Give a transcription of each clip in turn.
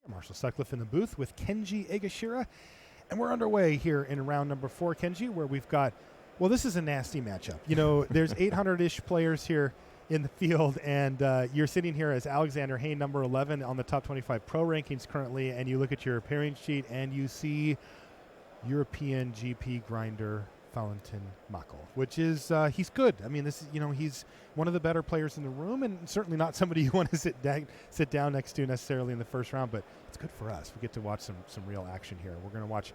Marshall Sutcliffe in the booth with Kenji Egashira. And we're underway here in round number 4, Kenji, where we've got, well, this is a nasty matchup. You know, there's 800-ish players here in the field, and you're sitting here as Alexander Hayne, number 11 on the top 25 pro rankings currently, and you look at your pairing sheet and you see European GP grinder Valentin Makel, which is, he's good. I mean, this is, you know, he's one of the better players in the room, and certainly not somebody you want to sit down next to necessarily in the first round, but it's good for us. We get to watch some real action here. We're going to watch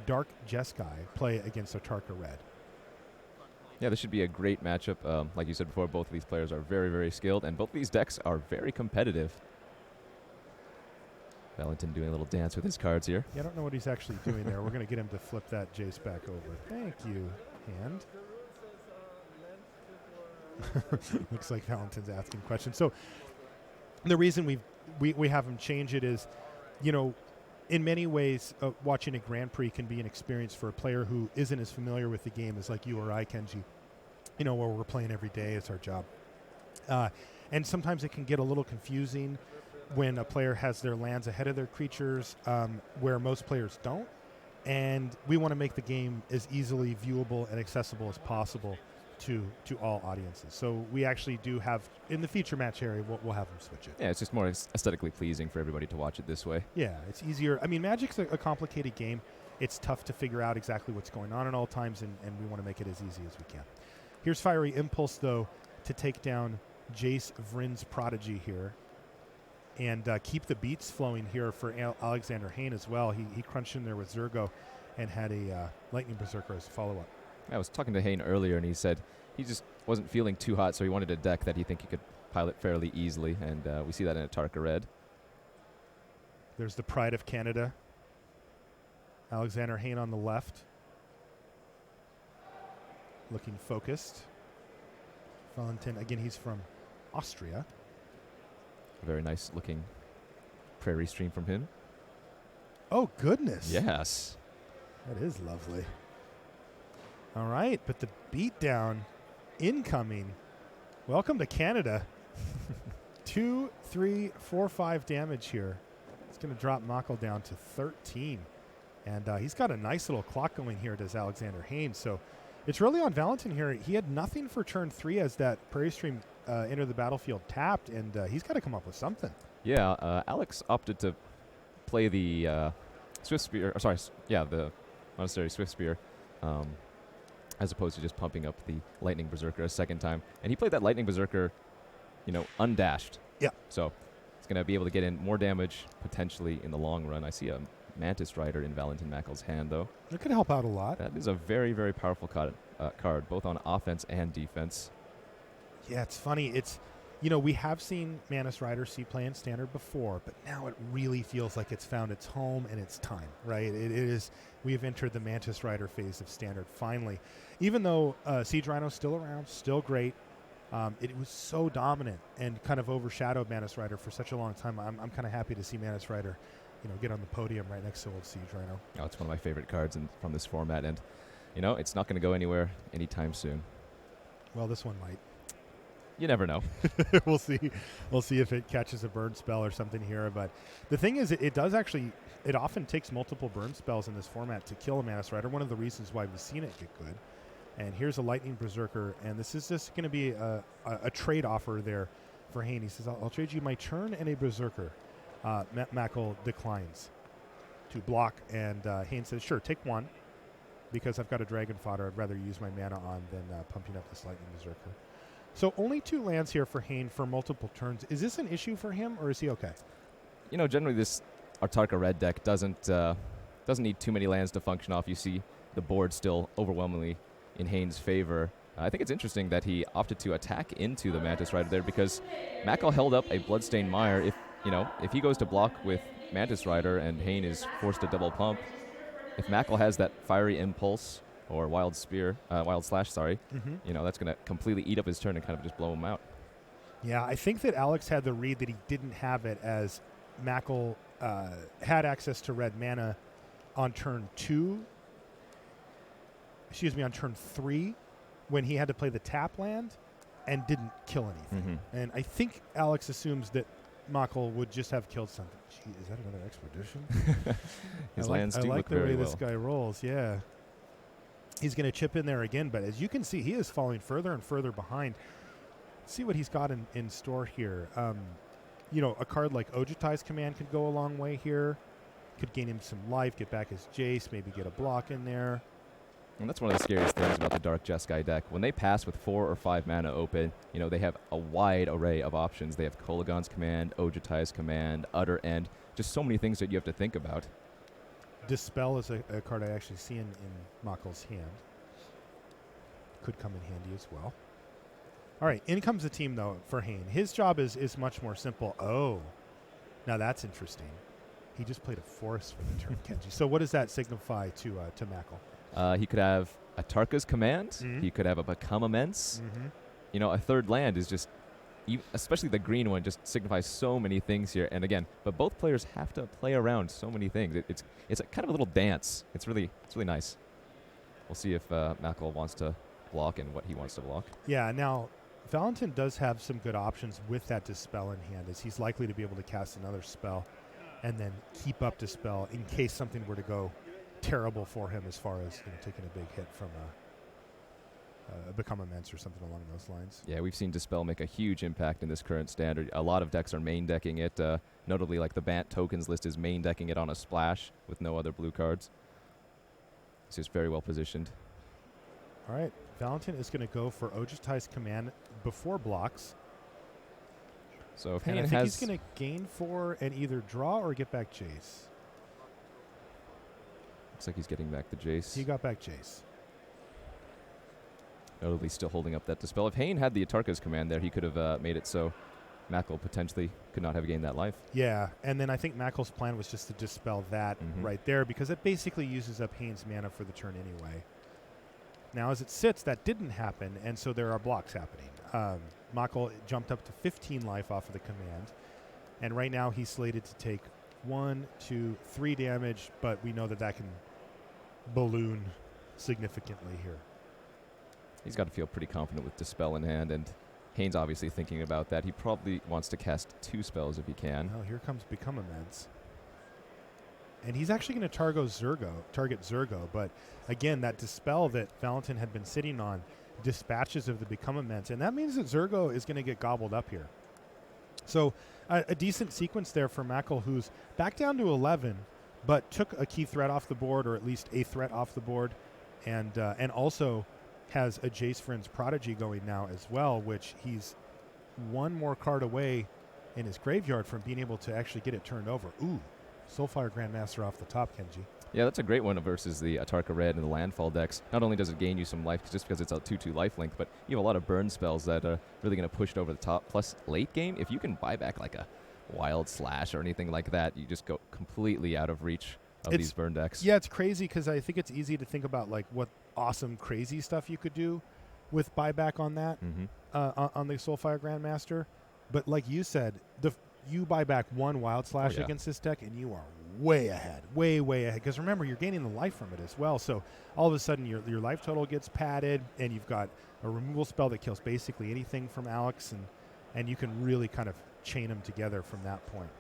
Dark Jeskai play against Otarka Red. Yeah, this should be a great matchup. Like you said before, both of these players are very, very skilled, and both of these decks are very competitive. Valentin doing a little dance with his cards here. Yeah, I don't know what he's actually doing there. We're going to get him to flip that Jace back over. Thank you, hand. Looks like Valentin's asking questions. So the reason we have him change it is, you know, in many ways, watching a Grand Prix can be an experience for a player who isn't as familiar with the game as like you or I, Kenji, you know, where we're playing every day. It's our job. And sometimes it can get a little confusing when a player has their lands ahead of their creatures, where most players don't. And we want to make the game as easily viewable and accessible as possible to all audiences. So we actually do have, in the feature match area, we'll have them switch it. Yeah, it's just more aesthetically pleasing for everybody to watch it this way. Yeah, it's easier. I mean, Magic's a complicated game. It's tough to figure out exactly what's going on at all times, and we want to make it as easy as we can. Here's Fiery Impulse, though, to take down Jace Vryn's Prodigy here. And keep the beats flowing here for Alexander Hayne as well. He crunched in there with Zergo and had a Lightning Berserker as a follow-up. I was talking to Hayne earlier, and he said he just wasn't feeling too hot, so he wanted a deck that he think he could pilot fairly easily, and we see that in a Otarka Red. There's the Pride of Canada. Alexander Hayne on the left. Looking focused. Valentin, again, he's from Austria. A very nice looking prairie stream from him. Oh, goodness. Yes. That is lovely. All right, but the beatdown incoming. Welcome to Canada. 2, 3, 4, 5 damage here. It's going to drop Makel down to 13. And he's got a nice little clock going here, does Alexander Hayne. So it's really on Valentin here. He had nothing for turn 3 as that prairie stream entered the battlefield tapped, and he's got to come up with something. Yeah, Alex opted to play the Swift Spear, the Monastery Swift Spear, as opposed to just pumping up the Lightning Berserker a second time. And he played that Lightning Berserker, you know, undashed. Yeah. So he's going to be able to get in more damage potentially in the long run. I see a Mantis Rider in Valentin Makel's hand, though. It could help out a lot. That is a very, very powerful card, both on offense and defense. Yeah, it's funny. It's, you know, we have seen Mantis Rider see play in Standard before, but now it really feels like it's found its home and its time, right? It is. We have entered the Mantis Rider phase of Standard finally. Even though Siege Rhino's still around, still great, it was so dominant and kind of overshadowed Mantis Rider for such a long time. I'm kind of happy to see Mantis Rider, you know, get on the podium right next to old Siege Rhino. Oh, it's one of my favorite cards from this format, and, you know, it's not going to go anywhere anytime soon. Well, this one might. You never know. We'll see. We'll see if it catches a burn spell or something here. But the thing is, it does actually, it often takes multiple burn spells in this format to kill a Mantis Rider. One of the reasons why we've seen it get good. And here's a Lightning Berserker, and this is just going to be a trade offer there for Hayne. He says, I'll trade you my turn and a Berserker. Makel declines to block, and Hayne says, sure, take one, because I've got a Dragon Fodder I'd rather use my mana on than pumping up this Lightning Berserker. So only 2 lands here for Hayne for multiple turns. Is this an issue for him, or is he okay? You know, generally this Otarka Red deck doesn't need too many lands to function off. You see the board still overwhelmingly in Hayne's favor. I think it's interesting that he opted to attack into the Mantis Rider there, because Makel held up a Bloodstained Mire. If he goes to block with Mantis Rider and Hayne is forced to double pump, if Makel has that Fiery Impulse or Wild Slash, you know, that's going to completely eat up his turn and kind of just blow him out. Yeah, I think that Alex had the read that he didn't have it, as Makel had access to red mana on turn 3, when he had to play the tap land and didn't kill anything. And I think Alex assumes that Mako would just have killed something. Gee, is that another expedition? His lands do I like look the very way well. this guy rolls. Yeah, he's going to chip in there again, but as you can see, he is falling further and further behind. Let's see what he's got in store here. A card like Ojutai's Command could go a long way here. Could gain him some life, get back his Jace, maybe get a block in there. And that's one of the scariest things about the Dark Jeskai deck. When they pass with 4 or 5 mana open, they have a wide array of options. They have Kolagon's Command, Ojutai's Command, Utter End, just so many things that you have to think about. Dispel is a card I actually see in Mako's hand. Could come in handy as well. All right, in comes the team, though, for Hain. His job is much more simple. Oh, now that's interesting. He just played a forest for the turn, Kenji. So what does that signify to Mako? He could have a Tarka's Command. Mhm. He could have a Become Immense. Mm-hmm. A third land is just, especially the green one, just signifies so many things here. And again, but both players have to play around so many things. It's a kind of a little dance. It's really nice. We'll see if Mako wants to block and what he wants to block. Yeah, now Valentin does have some good options with that Dispel in hand, as he's likely to be able to cast another spell and then keep up Dispel in case something were to go terrible for him as far as taking a big hit from a Become Immense or something along those lines. Yeah, we've seen Dispel make a huge impact in this current standard. A lot of decks are main decking it. Notably, like the Bant tokens list is main decking it on a splash with no other blue cards. It's just very well positioned. All right, Valentin is going to go for Ojutai's Command before blocks. So if And I Hain think has, he's going to gain 4 and either draw or get back Jace. looks like he's getting back the Jace. He got back Jace. Notably still holding up that Dispel. If Hain had the Atarka's Command there, he could have made it so Mako potentially could not have gained that life. Yeah, and then I think Mako's plan was just to dispel that right there because it basically uses up Hain's mana for the turn anyway. Now, as it sits, that didn't happen, and so there are blocks happening. Mako jumped up to 15 life off of the command, and right now he's slated to take 1, 2, 3 damage, but we know that can balloon significantly here. He's got to feel pretty confident with Dispel in hand, and Hain's obviously thinking about that. He probably wants to cast 2 spells if he can. Well, here comes Become Immense. And he's actually going to target Zergo, but again, that Dispel that Valentin had been sitting on dispatches of the Become Immense, and that means that Zergo is going to get gobbled up here. So a decent sequence there for Mako, who's back down to 11, but took a key threat off the board, or at least a threat off the board, and also has a Jace Vryn's Prodigy going now as well, which he's one more card away in his graveyard from being able to actually get it turned over. Ooh, Soulfire Grandmaster off the top, Kenji. Yeah, that's a great one versus the Atarka Red and the Landfall decks. Not only does it gain you some life just because it's a 2/2 lifelink, but you have a lot of burn spells that are really going to push it over the top. Plus, late game, if you can buy back like a Wild Slash or anything like that, you just go completely out of reach of these burn decks. Yeah, it's crazy because I think it's easy to think about like what awesome, crazy stuff you could do with buyback on that, on the Soulfire Grandmaster. But like you said, you buy back 1 Wild Slash against this deck, and you are way ahead, way ahead. Because remember, you're gaining the life from it as well. So all of a sudden, your life total gets padded, and you've got a removal spell that kills basically anything from Alex, and you can really kind of chain them together from that point.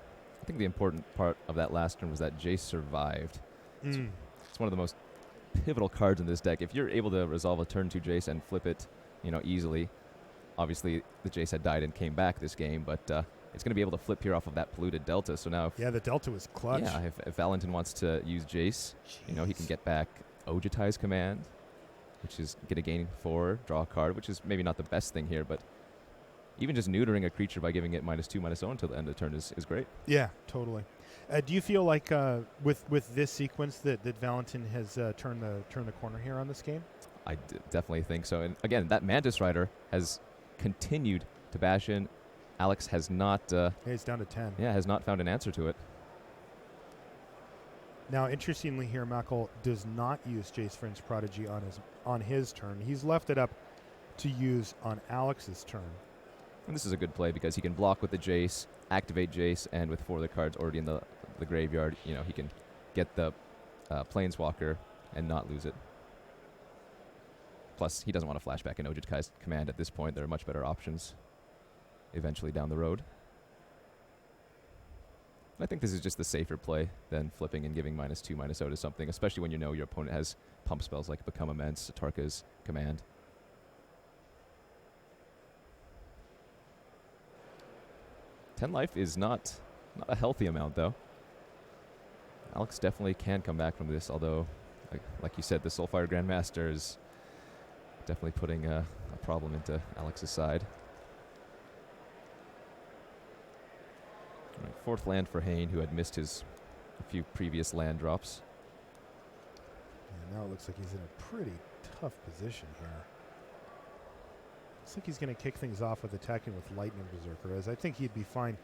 I think the important part of that last turn was that Jace survived. It's one of the most pivotal cards in this deck. If you're able to resolve a turn 2 Jace and flip it, easily, obviously the Jace had died and came back this game, but it's going to be able to flip here off of that polluted Delta. So now, the Delta was clutch. Yeah, if Valentin wants to use Jace, he can get back Ojutai's Command, which is going to gain 4, draw a card, which is maybe not the best thing here, but even just neutering a creature by giving it -2, -0 until the end of the turn is great. Yeah, totally. Do you feel like with this sequence that Valentin has turned the corner here on this game? I definitely think so. And again, that Mantis Rider has continued to bash in. Alex has not. He's down to 10. Yeah, has not found an answer to it. Now, interestingly, here Mako does not use Jace Vryn's Prodigy on his turn. He's left it up to use on Alex's turn. And this is a good play because he can block with the Jace, activate Jace, and with 4 of the cards already in the graveyard, he can get the Planeswalker and not lose it. Plus, he doesn't want to flashback an Ojutai's Command at this point. There are much better options eventually down the road. I think this is just the safer play than flipping and giving -2, -0 to something, especially when you know your opponent has pump spells like Become Immense, Atarka's Command. 10 life is not a healthy amount, though. Alex definitely can come back from this, although, like you said, the Soulfire Grandmaster is definitely putting a problem into Alex's side. All right, 4th land for Hayne, who had missed a few previous land drops. And now it looks like he's in a pretty tough position here. Looks like he's going to kick things off with attacking with Lightning Berserker, as I think he'd be fine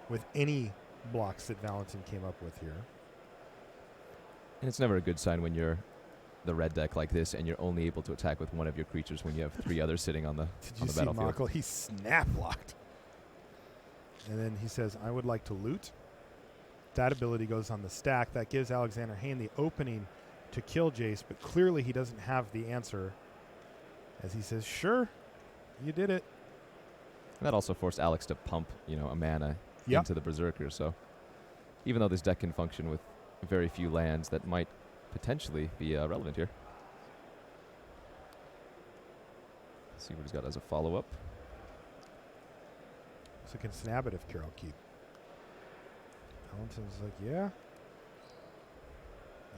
with any blocks that Valentin came up with here. And it's never a good sign when you're the red deck like this and you're only able to attack with one of your creatures when you have 3 others sitting on the battlefield. Did you see Mako? He snap blocked. And then he says, I would like to loot. That ability goes on the stack. That gives Alexander Hayne the opening to kill Jace, but clearly he doesn't have the answer. As he says, sure, you did it. And that also forced Alex to pump, a mana into the Berserker. So even though this deck can function with very few lands, that might potentially be relevant here. Let's see what he's got as a follow-up. So can snap it if Carol keep. Valentin's like, yeah.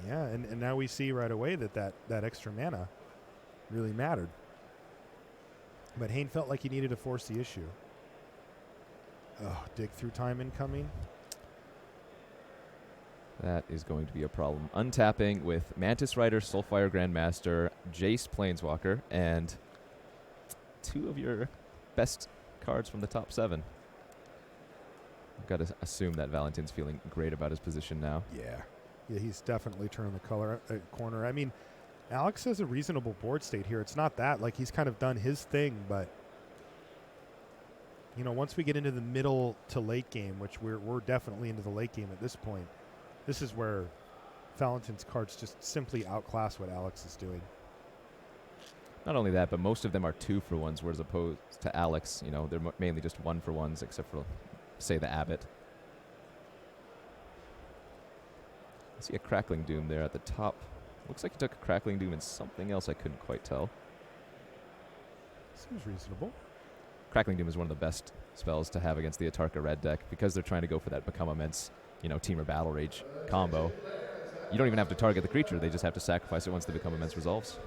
Yeah, and now we see right away that extra mana really mattered. But Hayne felt like he needed to force the issue. Oh, dig through time incoming. That is going to be a problem. Untapping with Mantis Rider, Soulfire Grandmaster, Jace Planeswalker, and 2 of your best cards from the top 7. I've got to assume that Valentin's feeling great about his position now. Yeah, he's definitely turning the corner. I mean, Alex has a reasonable board state here. It's not that. Like, he's kind of done his thing, but, once we get into the middle to late game, which we're definitely into the late game at this point, this is where Valentin's cards just simply outclass what Alex is doing. Not only that, but most of them are 2-for-1s, whereas opposed to Alex, they're mainly just 1-for-1s, except for, say, the Abbot. I see a Crackling Doom there at the top. Looks like he took a Crackling Doom and something else I couldn't quite tell. Seems reasonable. Crackling Doom is one of the best spells to have against the Atarka red deck because they're trying to go for that Become Immense, Team or Battle Rage combo. You don't even have to target the creature. They just have to sacrifice it once the Become Immense resolves.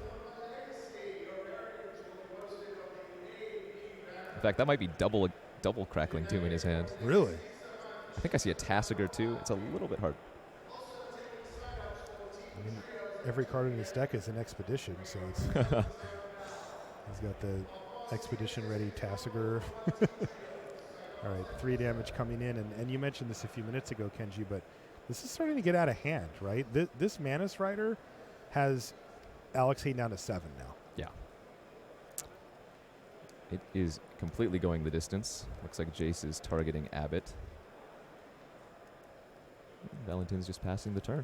In fact, that might be double Crackling Doom in his hand. Really? I think I see a Tassiger too. It's a little bit hard. I mean, every card in his deck is an Expedition, so it's he's got the Expedition ready Tassiger. All right, 3 damage coming in, and you mentioned this a few minutes ago, Kenji, but this is starting to get out of hand, right? This Mantis Rider has Alex Hayne down to 7 now. Yeah. It is completely going the distance. Looks like Jace is targeting Abbott. Valentin's just passing the turn.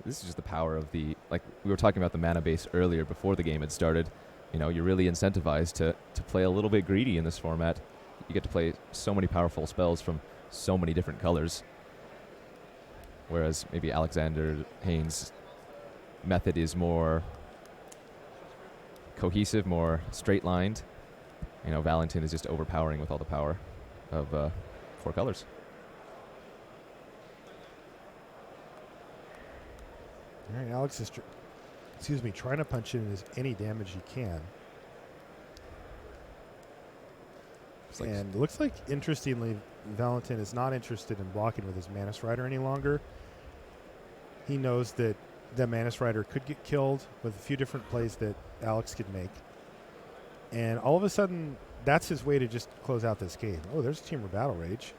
This is just the power of like we were talking about the mana base earlier before the game had started. You're really incentivized to play a little bit greedy in this format. You get to play so many powerful spells from so many different colors. Whereas maybe Alexander Hayne's method is more cohesive, more straight-lined. Valentin is just overpowering with all the power of 4 colors. All right, Alex is, trying to punch in any damage he can. And it looks like, interestingly, Valentin is not interested in blocking with his Mantis Rider any longer. He knows that the Mantis Rider could get killed with a few different plays that Alex could make. And all of a sudden, that's his way to just close out this game. Oh, there's Teamer Battle Rage.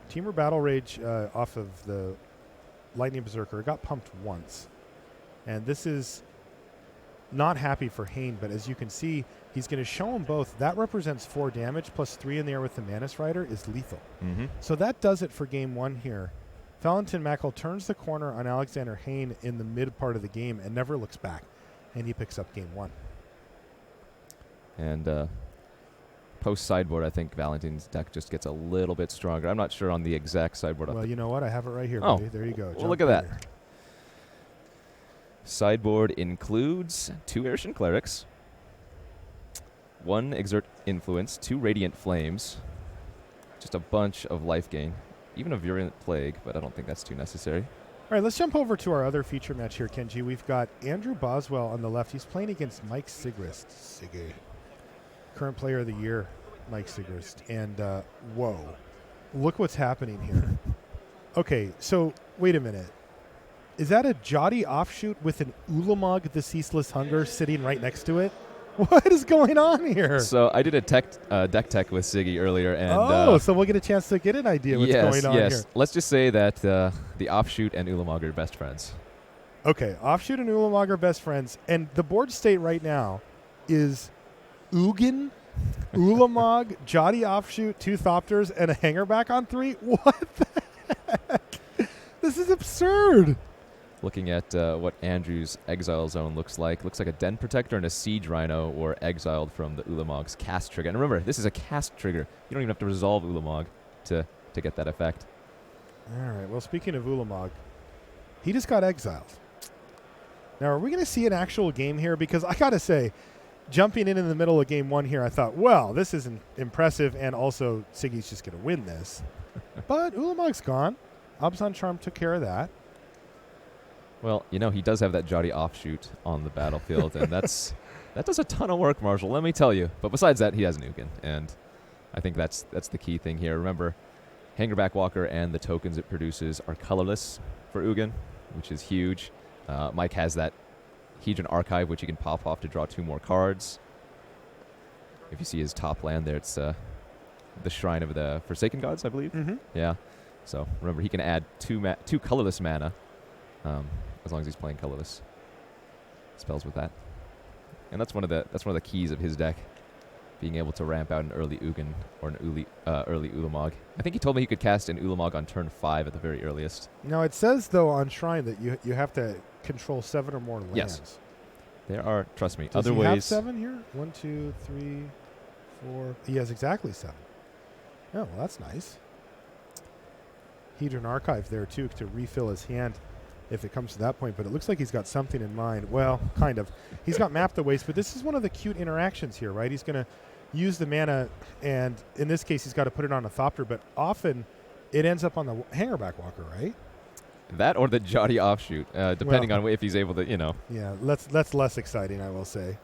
Teamer Battle Rage off of the Lightning Berserker got pumped once. And this is not happy for Hayne, but as you can see, he's going to show them both. That represents 4 damage, plus 3 in the air with the Mantis Rider is lethal. Mm-hmm. So that does it for game 1 here. Valentin Mackel turns the corner on Alexander Hayne in the mid part of the game and never looks back. and he picks up game 1. And post sideboard, I think Valentin's deck just gets a little bit stronger. I'm not sure on the exact sideboard. Well, you know what? I have it right here, Oh, buddy. There you go. well, look at that. Sideboard includes 2 Aerishan Clerics, 1 Exert Influence, 2 Radiant Flames, just a bunch of life gain, even a Virulent Plague, but I don't think that's too necessary. All right, let's jump over to our other feature match here, Kenji. We've got Andrew Boswell on the left. He's playing against Mike Sigrist. Current player of the year, Mike Sigrist. And whoa, look what's happening here. Okay, so wait a minute. Is that a Jotty offshoot with an Ulamog the Ceaseless Hunger sitting right next to it? What is going on here? So I did a deck tech with Siggy earlier, and so we'll get a chance to get an idea what's going on here. Let's just say that the offshoot and Ulamog are best friends. Okay, offshoot and Ulamog are best friends, and the board state right now is Ugin, Ulamog, Jotty offshoot, 2 Thopters, and a Hangerback on 3. What the heck? This is absurd. Looking at what Andrew's Exile Zone looks like a Den Protector and a Siege Rhino were exiled from the Ulamog's cast trigger. And remember, this is a cast trigger. You don't even have to resolve Ulamog to get that effect. All right, well, speaking of Ulamog, he just got exiled. Now, are we going to see an actual game here? Because I got to say, jumping in the middle of game 1 here, I thought, well, this isn't impressive, and also Siggy's just going to win this. But Ulamog's gone. Abzan Charm took care of that. Well, he does have that Jotty offshoot on the battlefield, and that does a ton of work, Marshall, let me tell you. But besides that, he has an Ugin, and I think that's the key thing here. Remember, Hangerback Walker and the tokens it produces are colorless for Ugin, which is huge. Mike has that Hedron Archive, which he can pop off to draw 2 more cards. If you see his top land there, it's the Shrine of the Forsaken Gods, I believe. Mm-hmm. Yeah. So remember, he can add 2 colorless mana, as long as he's playing colorless spells with that. And that's one of the keys of his deck, being able to ramp out an early Ugin or an early Ulamog. I think he told me he could cast an Ulamog on turn 5 at the very earliest. Now, it says, though, on Shrine that you have to control 7 or more lands. Yes. There are, trust me, Does other he ways. have 7 here? 1, 2, 3, 4. He has exactly 7. Oh, well, that's nice. Hedron Archive there, too, to refill his hand if it comes to that point. But it looks like he's got something in mind. Well, kind of. He's got Map the Waste, but this is one of the cute interactions here, right? He's going to use the mana, and in this case, he's got to put it on a Thopter, but often it ends up on the Hangerback Walker, right? That or the Jotty offshoot, depending on if he's able to, Yeah, that's less exciting, I will say.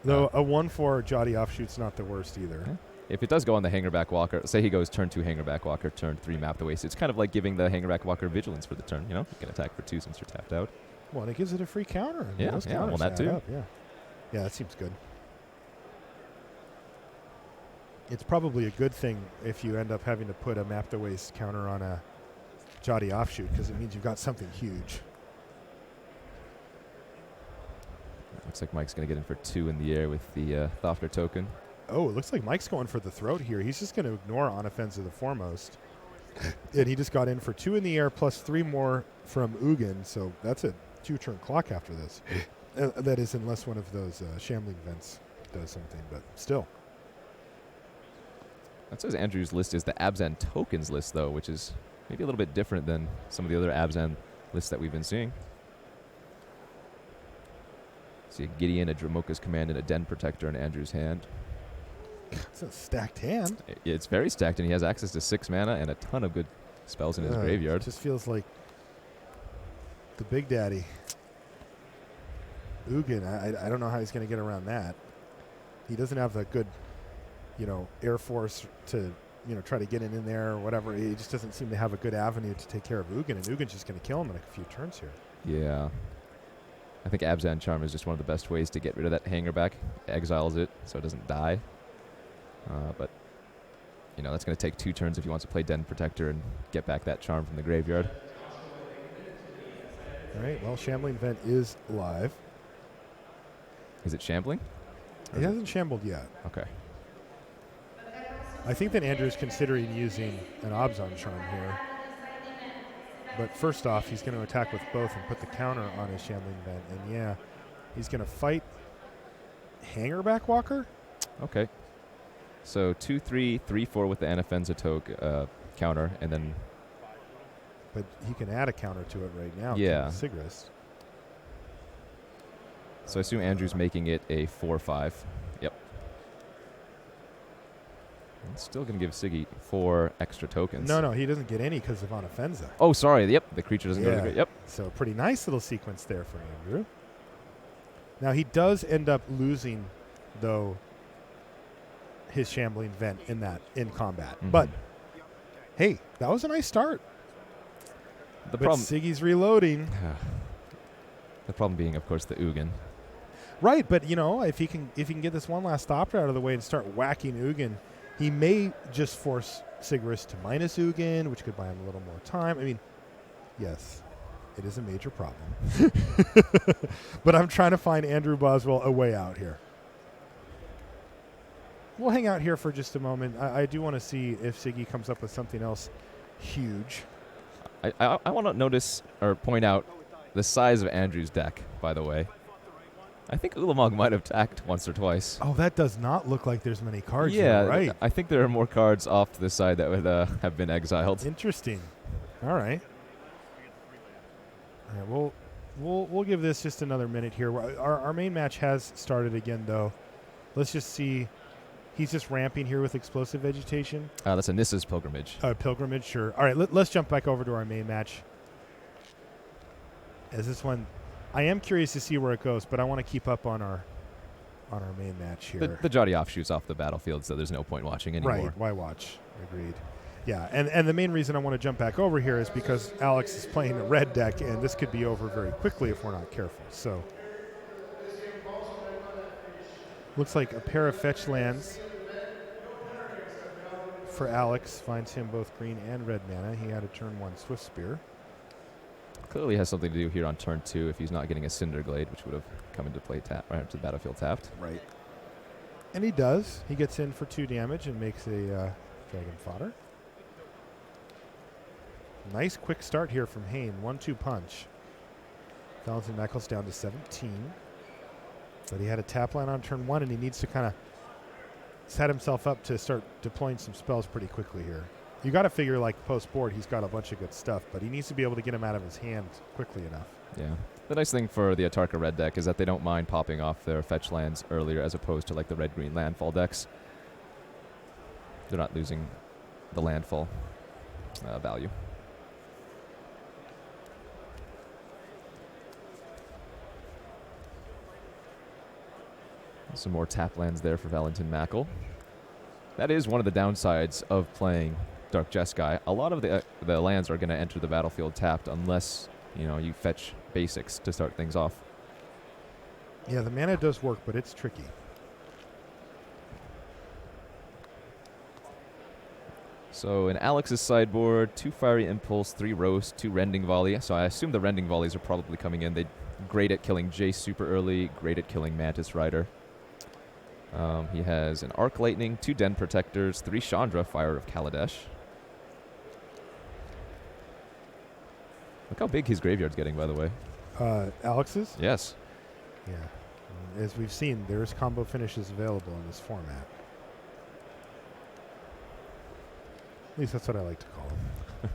Though a 1/4 Jotty offshoot's not the worst either. Yeah. If it does go on the Hangerback Walker, say he goes turn 2 Hangerback Walker, turn 3 Map the Waste, it's kind of like giving the Hangerback Walker Vigilance for the turn, You can attack for 2 since you're tapped out. Well, and it gives it a free counter. And Yeah, those well, counters that add too. up, yeah, that seems good. It's probably a good thing if you end up having to put a Map the Waste counter on a Jotty offshoot, because it means you've got something huge. Looks like Mike's going to get in for 2 in the air with the Thopter token. Oh, it looks like Mike's going for the throat here. He's just going to ignore On Offense of the Foremost. And he just got in for 2 in the air plus 3 more from Ugin, so that's a 2-turn clock after this. That is, unless one of those Shambling Vents does something, but still. That says Andrew's list is the Abzan tokens list, though, which is maybe a little bit different than some of the other Abzan lists that we've been seeing. See a Gideon, a Dramoka's Command, and a Den Protector in Andrew's hand. It's a stacked hand. It's very stacked, and he has access to 6 mana and a ton of good spells in his graveyard. It just feels like the Big Daddy. Ugin, I don't know how he's going to get around that. He doesn't have the good, Air Force to, try to get in there or whatever. He just doesn't seem to have a good avenue to take care of Ugin, and Ugin's just going to kill him in a few turns here. Yeah. I think Abzan Charm is just one of the best ways to get rid of that Hangerback. Exiles it so it doesn't die. But, that's going to take 2 turns if he wants to play Den Protector and get back that charm from the graveyard. All right, well, Shambling Vent is live. Is it shambling? It hasn't shambled yet. Okay. I think that Andrew's considering using an Abzan Charm here. But first off, he's going to attack with both and put the counter on his Shambling Vent. And yeah, he's going to fight Hanger Back Walker. Okay. So 2-3, 3-4 with the Anafenza counter, and then. But he can add a counter to it right now. Yeah. Sigrist. So I assume Andrew's making it a 4-5. Yep. And still going to give Siggy 4 extra tokens. No, he doesn't get any because of Anafenza. Oh, sorry. Yep, the creature doesn't go to the grave. Yep. So pretty nice little sequence there for Andrew. Now he does end up losing, though, his Shambling Vent in combat. Mm-hmm. But hey, that was a nice start. The but problem. Siggy's reloading. The problem being, of course, the Ugin. Right, but if he can get this one last stopper out of the way and start whacking Ugin, he may just force Sigrist to minus Ugin, which could buy him a little more time. I mean, yes, it is a major problem. But I'm trying to find Andrew Boswell a way out here. We'll hang out here for just a moment. I do want to see if Siggy comes up with something else huge. I want to notice or point out the size of Andrew's deck, by the way. I think Ulamog might have tacked once or twice. Oh, that does not look like there's many cards yeah, there, right? I think there are more cards off to the side that would have been exiled. Interesting. All right. All right, we'll give this just another minute here. Our main match has started again, though. Let's just see. He's just ramping here with Explosive Vegetation. That's a Nissa's Pilgrimage. Pilgrimage, sure. All right, let's jump back over to our main match. As this one, I am curious to see where it goes, but I want to keep up on our main match here. The Jotty offshoots off the battlefield, so there's no point watching anymore. Right, why watch? Agreed. Yeah, and the main reason I want to jump back over here is because Alex is playing a red deck, and this could be over very quickly if we're not careful. So, looks like a pair of fetch lands for Alex finds him both green and red mana. He had a turn 1 Swift Spear. Clearly has something to do here on turn 2 if he's not getting a Cinder Glade, which would have come into play right into the battlefield tapped. Right. And he does. He gets in for 2 damage and makes a Dragon Fodder. Nice quick start here from Hain. 1-2 punch. Valentin Meckles down to 17. But he had a tap line on turn 1, and he needs to kind of set himself up to start deploying some spells pretty quickly here. You got to figure, like, post-board, he's got a bunch of good stuff, but he needs to be able to get him out of his hand quickly enough. Yeah. The nice thing for the Atarka red deck is that they don't mind popping off their fetch lands earlier as opposed to, like, the red-green landfall decks. They're not losing the landfall value. Some more tap lands there for Valentin Mackle. That is one of the downsides of playing Dark Jeskai. A lot of the lands are going to enter the battlefield tapped unless you fetch basics to start things off. Yeah, the mana does work, but it's tricky. So in Alex's sideboard, 2 Fiery Impulse, 3 Roast, 2 Rending Volley. So I assume the Rending Volleys are probably coming in. They're great at killing Jace super early, great at killing Mantis Rider. He has an Arc Lightning, 2 Den Protectors, 3 Chandra, Fire of Kaladesh. Look how big his graveyard's getting, by the way. Alex's? Yes. Yeah. As we've seen, there's combo finishes available in this format. At least that's what I like to call them.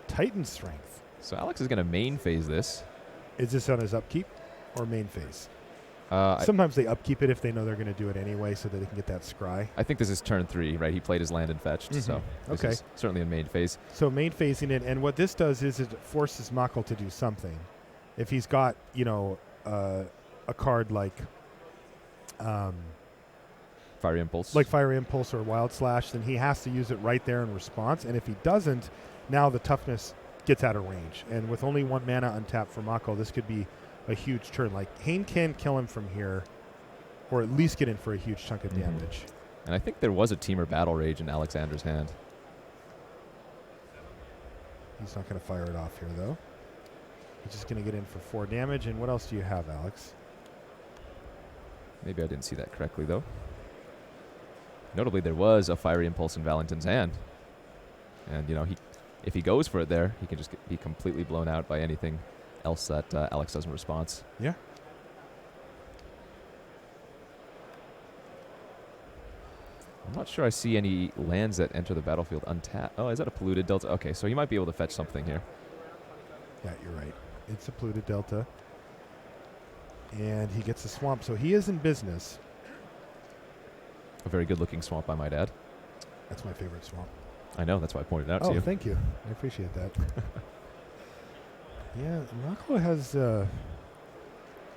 Titan Strength. So Alex is going to main phase this. Is this on his upkeep or main phase? I Sometimes they upkeep it if they know they're going to do it anyway so that they can get that scry. think this is turn 3, right? He played his land and fetched, so this is certainly a main phase. So main phasing it, and what this does is it forces Mackle to do something. If he's got, a card like Fiery Impulse. like Fire Impulse or Wild Slash, then he has to use it right there in response. And if he doesn't, now the toughness gets out of range. And with only 1 mana untapped for Mako, this could be a huge turn. Like, Hain can kill him from here, or at least get in for a huge chunk of damage. And I think there was a Teamer Battle Rage in Alexander's hand. He's not going to fire it off here, though. He's just going to get in for 4 damage. And what else do you have, Alex? Maybe I didn't see that correctly, though. Notably, there was a Fiery Impulse in Valentin's hand. And, if he goes for it there, he can just be completely blown out by anything else that Alex does in response. Yeah. I'm not sure I see any lands that enter the battlefield untapped. Oh, is that a polluted delta? Okay, so he might be able to fetch something here. Yeah, you're right. It's a polluted delta. And he gets a swamp, so he is in business. A very good-looking swamp, I might add. That's my favorite swamp. I know, that's why I pointed it out to you. Oh, thank you. I appreciate that. Yeah, Marco has...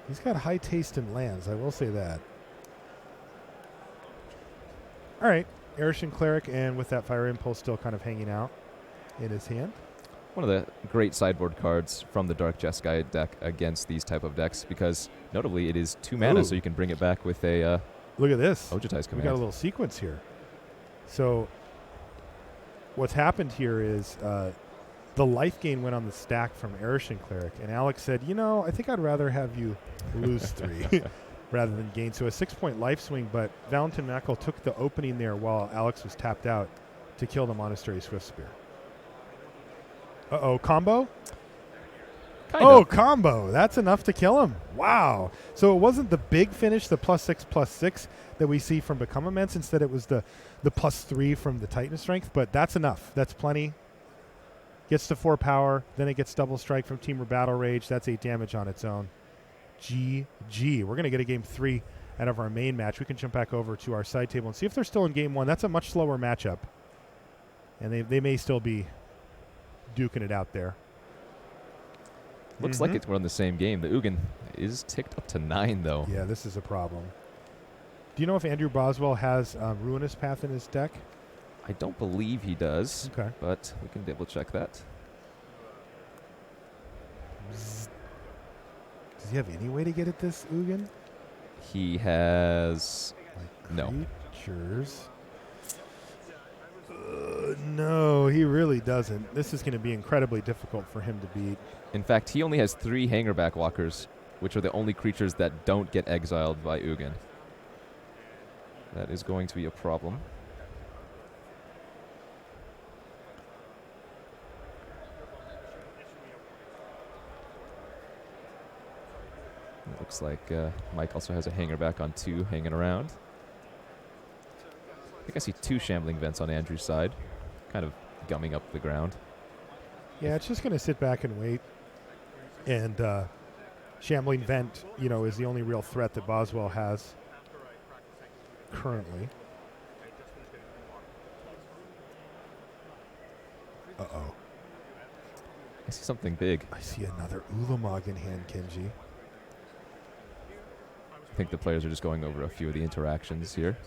he's got high taste in lands, I will say that. All right, Erishan Cleric, and with that Fire Impulse still kind of hanging out in his hand. One of the great sideboard cards from the Dark Jeskai deck against these type of decks, because notably it is 2 mana, so you can bring it back with a look at this. Ojutai's We command. got a little sequence here. So what's happened here is the life gain went on the stack from Erishan Cleric, and Alex said, I think I'd rather have you lose 3 rather than gain. So a 6-point life swing, but Valentin Mackel took the opening there while Alex was tapped out to kill the Monastery Swift Spear. Uh-oh, combo? Kind of. Combo. That's enough to kill him. Wow. So it wasn't the big finish, the +6/+6 that we see from Become Immense. Instead, it was the +3 from the Titan Strength, but that's enough. That's plenty. Gets to 4 power. Then it gets double strike from Temur Battle Rage. That's 8 damage on its own. GG. We're going to get a game 3 out of our main match. We can jump back over to our side table and see if they're still in game 1. That's a much slower matchup. And they may still be duking it out there. Looks like we're on the same game. The Ugin is ticked up to 9, though. Yeah, this is a problem. Do you know if Andrew Boswell has Ruinous Path in his deck? I don't believe he does, Okay. but we can double check that. Does he have any way to get at this Ugin? He has... no. Creatures. No, he really doesn't. This is going to be incredibly difficult for him to beat. In fact, he only has 3 Hangerback Walkers, which are the only creatures that don't get exiled by Ugin. That is going to be a problem. It looks like Mike also has a Hangerback on 2 hanging around. I think I see 2 Shambling Vents on Andrew's side, kind of gumming up the ground. Yeah, it's just going to sit back and wait. And Shambling Vent, is the only real threat that Boswell has currently. Uh-oh. I see something big. I see another Ulamog in hand, Kenji. I think the players are just going over a few of the interactions here.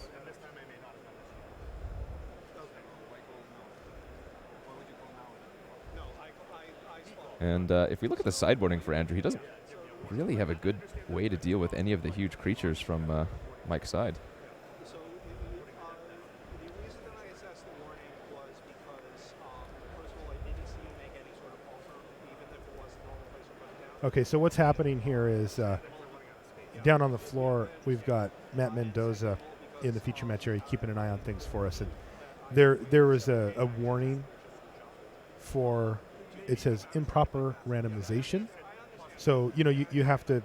And if we look at the sideboarding for Andrew, he doesn't really have a good way to deal with any of the huge creatures from Mike's side. Okay, so what's happening here is down on the floor, we've got Matt Mendoza in the feature match area keeping an eye on things for us. And there was a warning for, it says improper randomization. So, you have to,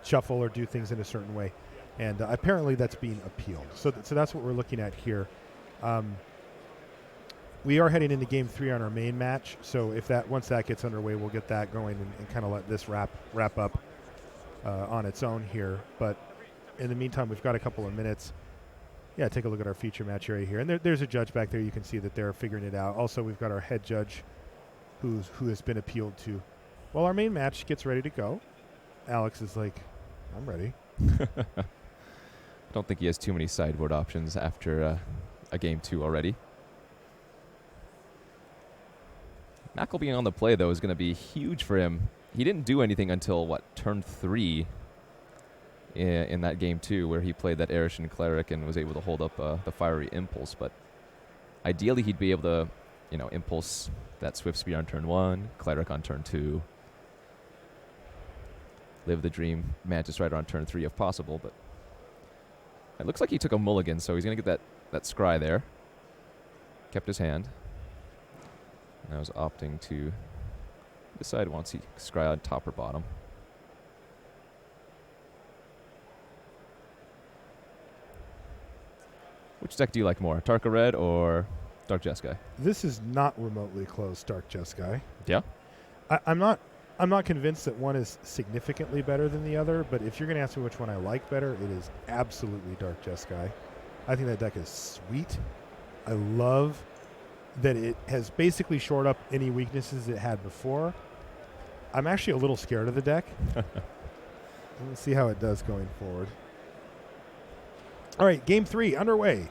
shuffle or do things in a certain way. And apparently that's being appealed. So that's what we're looking at here. We are heading into game 3 on our main match. So once that gets underway, we'll get that going and kind of let this wrap up on its own here. But in the meantime, we've got a couple of minutes. Yeah, take a look at our feature match area here. And there's a judge back there. You can see that they're figuring it out. Also, we've got our head judge who has been appealed to. Well, our main match gets ready to go. Alex is like, I'm ready. I don't think he has too many sideboard options after a game 2 already. Mackel being on the play, though, is going to be huge for him. He didn't do anything until, turn 3 in that game 2, where he played that Erishan Cleric and was able to hold up the Fiery Impulse. But ideally, he'd be able to, impulse that Swift Spear on turn 1, Cleric on turn 2, live the dream, Mantis Rider on turn 3 if possible. But it looks like he took a mulligan, so he's going to get that scry there. kept his hand. Now is opting to decide once he scry on top or bottom. Which deck do you like more, Tarka Red or Dark Jeskai? This is not remotely close, Dark Jeskai. Yeah? I'm not convinced that one is significantly better than the other, but if you're going to ask me which one I like better, it is absolutely Dark Jeskai. I think that deck is sweet. I love that it has basically shored up any weaknesses it had before. I'm actually a little scared of the deck. Let's see how it does going forward. All right, game 3 underway.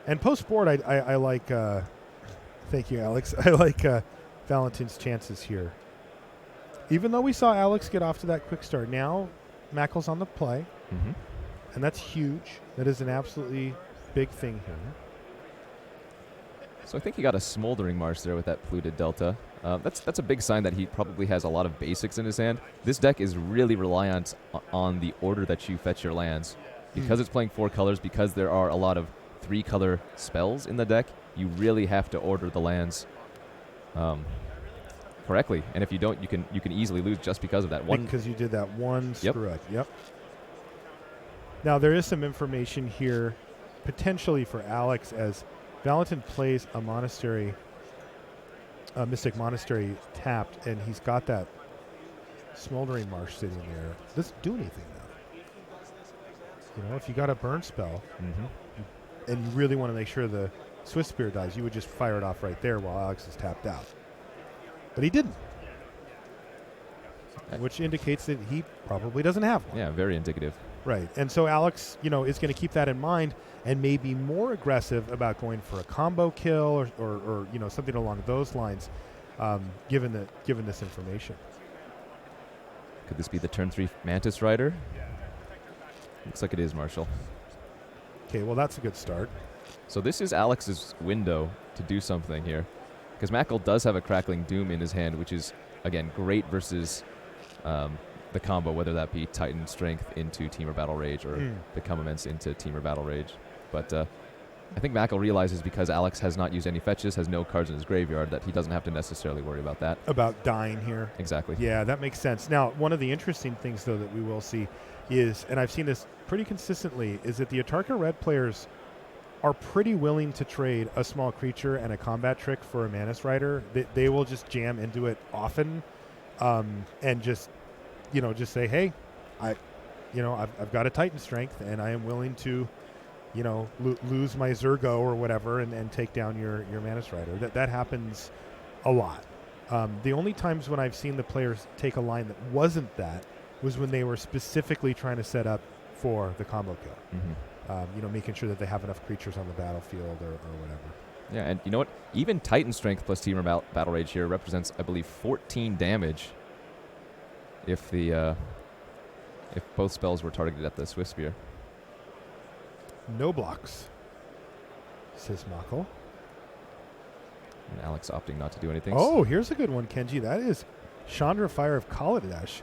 And post-board, I like, thank you, Alex. I like Valentin's chances here. Even though we saw Alex get off to that quick start, now Mackel's on the play. Mm-hmm. And that's huge. That is an absolutely big thing here. So I think he got a Smoldering Marsh there with that Polluted Delta. That's a big sign that he probably has a lot of basics in his hand. This deck is really reliant on the order that you fetch your lands. Because it's playing 4 colors, because there are a lot of 3-color spells in the deck, you really have to order the lands correctly. And if you don't, you can easily lose just because of that one. Because you did that one screw up. Yep. Now there is some information here, potentially for Alex, as Valentin plays a monastery, a Mystic Monastery tapped, and he's got that Smoldering Marsh sitting there. Doesn't do anything though. You know, if you got a burn spell, and you really want to make sure the Swift Spear dies, you would just fire it off right there while Alex is tapped out. But he didn't, which indicates that he probably doesn't have one. Yeah, very indicative. Right, and so Alex, is going to keep that in mind and may be more aggressive about going for a combo kill or something along those lines, given this information. Could this be the turn 3 Mantis Rider? Looks like it is, Marshall. Okay, well, that's a good start. So this is Alex's window to do something here. Because Mackel does have a Crackling Doom in his hand, which is, again, great versus the combo, whether that be Titan Strength into Temur Battle Rage or Become Immense into Temur Battle Rage. But I think Mackel realizes because Alex has not used any fetches, has no cards in his graveyard, that he doesn't have to necessarily worry about that. About dying here. Exactly. Yeah, that makes sense. Now, one of the interesting things, though, that we will see is, and I've seen this pretty consistently, is that the Atarka Red players are pretty willing to trade a small creature and a combat trick for a Mantis Rider. They will just jam into it often, and just say, hey, I've got a Titan Strength, and I am willing to, lose my Zergo or whatever and take down your Mantis Rider. That happens a lot. The only times when I've seen the players take a line that wasn't that was when they were specifically trying to set up for the combo kill. Making sure that they have enough creatures on the battlefield or whatever. Yeah, and you know what? Even Titan Strength plus Temur Battle Rage here represents, I believe, 14 damage if both spells were targeted at the Swift Spear. No blocks, says Mackel. And Alex opting not to do anything. Oh, here's a good one, Kenji. That is Chandra Fire of Kaladesh.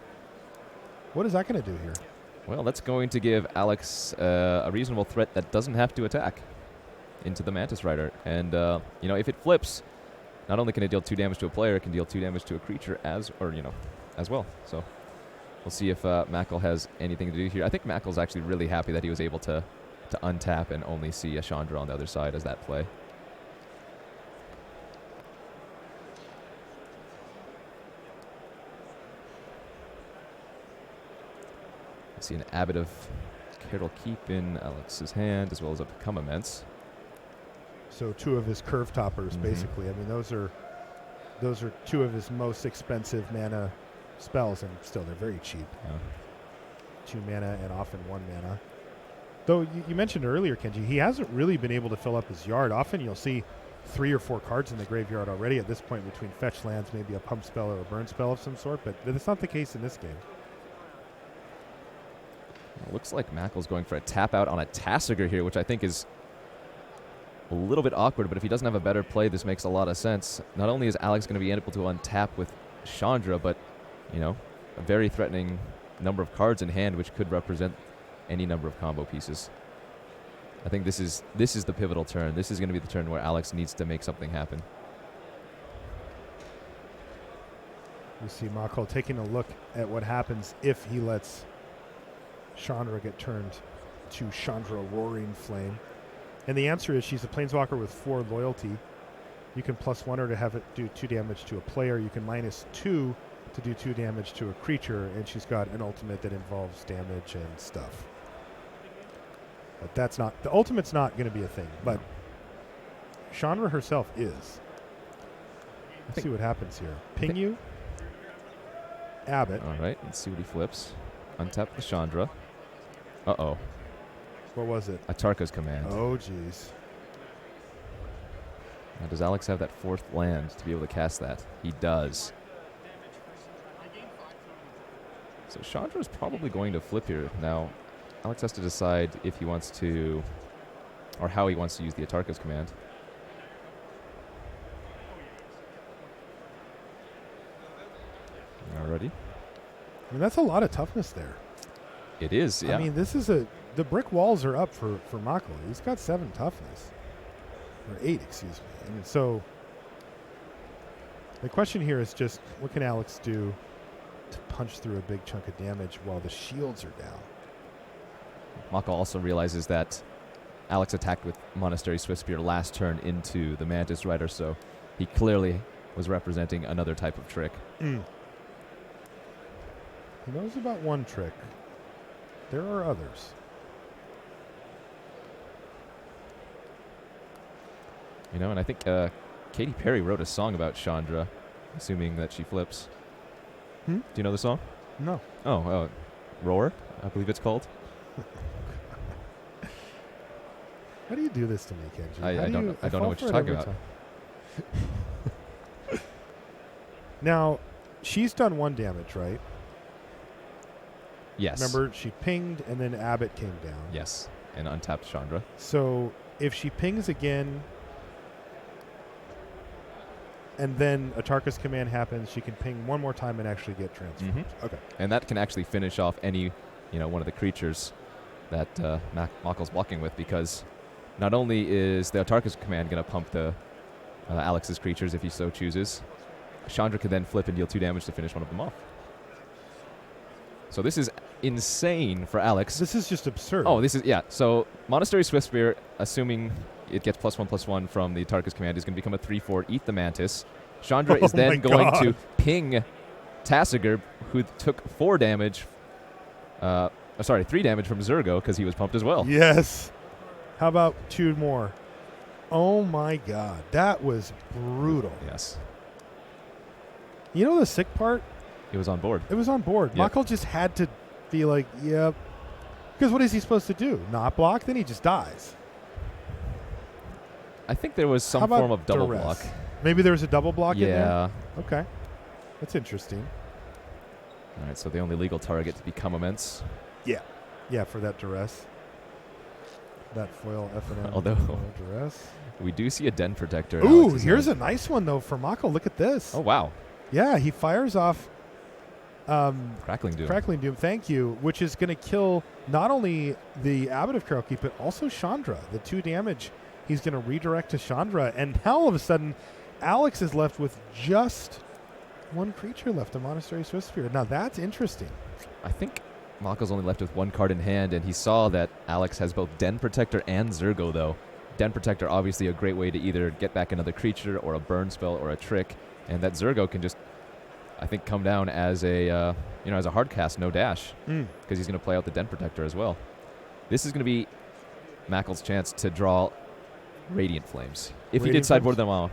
What is that going to do here? Well, that's going to give Alex a reasonable threat that doesn't have to attack into the Mantis Rider. And, if it flips, not only can it deal 2 damage to a player, it can deal 2 damage to a creature as well. So we'll see if Mackel has anything to do here. I think Mackel's actually really happy that he was able to untap and only see a Chandra on the other side as that play. I see an Abbot of Carol Keep in Alex's hand, as well as a Become Immense. So 2 of his curve toppers, basically. I mean, those are 2 of his most expensive mana spells, and still they're very cheap. Yeah. 2 mana and often 1 mana. Though you mentioned earlier, Kenji, he hasn't really been able to fill up his yard. Often you'll see 3 or 4 cards in the graveyard already at this point between fetch lands, maybe a pump spell or a burn spell of some sort, but that's not the case in this game. It looks like Mackel's going for a tap out on a Tassiger here, which I think is a little bit awkward, but if he doesn't have a better play, this makes a lot of sense. Not only is Alex going to be able to untap with Chandra, but, a very threatening number of cards in hand, which could represent any number of combo pieces. I think this is the pivotal turn. This is going to be the turn where Alex needs to make something happen. You see Mako taking a look at what happens if he lets Chandra get turned to Chandra Roaring Flame. And the answer is she's a Planeswalker with 4 loyalty. You can +1 her to have it do 2 damage to a player. You can -2 to do 2 damage to a creature. And she's got an ultimate that involves damage and stuff. But that's not, the ultimate's not going to be a thing. But Chandra herself is. Let's see what happens here. Ping you. Abbott. All right, let's see what he flips. Untap the Chandra. Uh-oh. What was it? Atarka's Command. Oh, jeez. Now, does Alex have that 4th land to be able to cast that? He does. So Chandra's probably going to flip here. Now, Alex has to decide if he wants to, or how he wants to use the Atarka's Command. Alrighty. I mean, that's a lot of toughness there. It is, yeah. I mean, this is the brick walls are up for Mako. He's got 7 toughness. Or 8, excuse me. I mean, so the question here is just, what can Alex do to punch through a big chunk of damage while the shields are down? Mako also realizes that Alex attacked with Monastery Swiftspear last turn into the Mantis Rider, so he clearly was representing another type of trick. He knows about one trick. There are others. You know, and I think Katy Perry wrote a song about Chandra, assuming that she flips. Do you know the song? No. Oh, Roar, I believe it's called. How do you do this to me, Kenji? I don't know what you're talking about. Now, she's done 1 damage, right? Yes. Remember, she pinged and then Abbott came down. Yes, and untapped Chandra. So if she pings again and then Atarka's Command happens, she can ping 1 more time and actually get transformed. Okay. And that can actually finish off any, one of the creatures that Mako's blocking with, because not only is the Atarka's Command going to pump the Alex's creatures if he so chooses, Chandra can then flip and deal 2 damage to finish one of them off. So this is insane for Alex. This is just absurd. Oh, this is, yeah. So Monastery Swiftspear, assuming it gets +1/+1 from the Atarka's Command, is going to become a 3/4, eat the Mantis. Chandra is then going to ping Tasigur, who took 3 damage from Zurgo because he was pumped as well. Yes. How about 2 more? Oh my God. That was brutal. Yes. You know the sick part? It was on board. It was on board. Yep. Mako just had to be like, yep. Because what is he supposed to do? Not block? Then he just dies. I think there was some form of double duress? block. Maybe there was a double block in there? Yeah. Okay. That's interesting. All right, so the only legal target to become immense. Yeah. Yeah, for that duress. That foil F&M. Although duress. We do see a Den Protector. Ooh, here's a nice one, though, for Mako. Look at this. Oh, wow. Yeah, he fires off Crackling Doom. Crackling Doom, thank you, which is going to kill not only the Abbot of Karelki, but also Chandra. The 2 damage he's going to redirect to Chandra. And now all of a sudden, Alex is left with just 1 creature left, a Monastery Swiftspear. Now that's interesting. I think Mako's only left with 1 card in hand, and he saw that Alex has both Den Protector and Zurgo, though. Den Protector, obviously a great way to either get back another creature or a burn spell or a trick, and that Zurgo can just, I think, come down as a as a hard cast, no dash, because he's going to play out the Den Protector as well. This is going to be Makel's chance to draw Radiant Flames. If he did sideboard them out,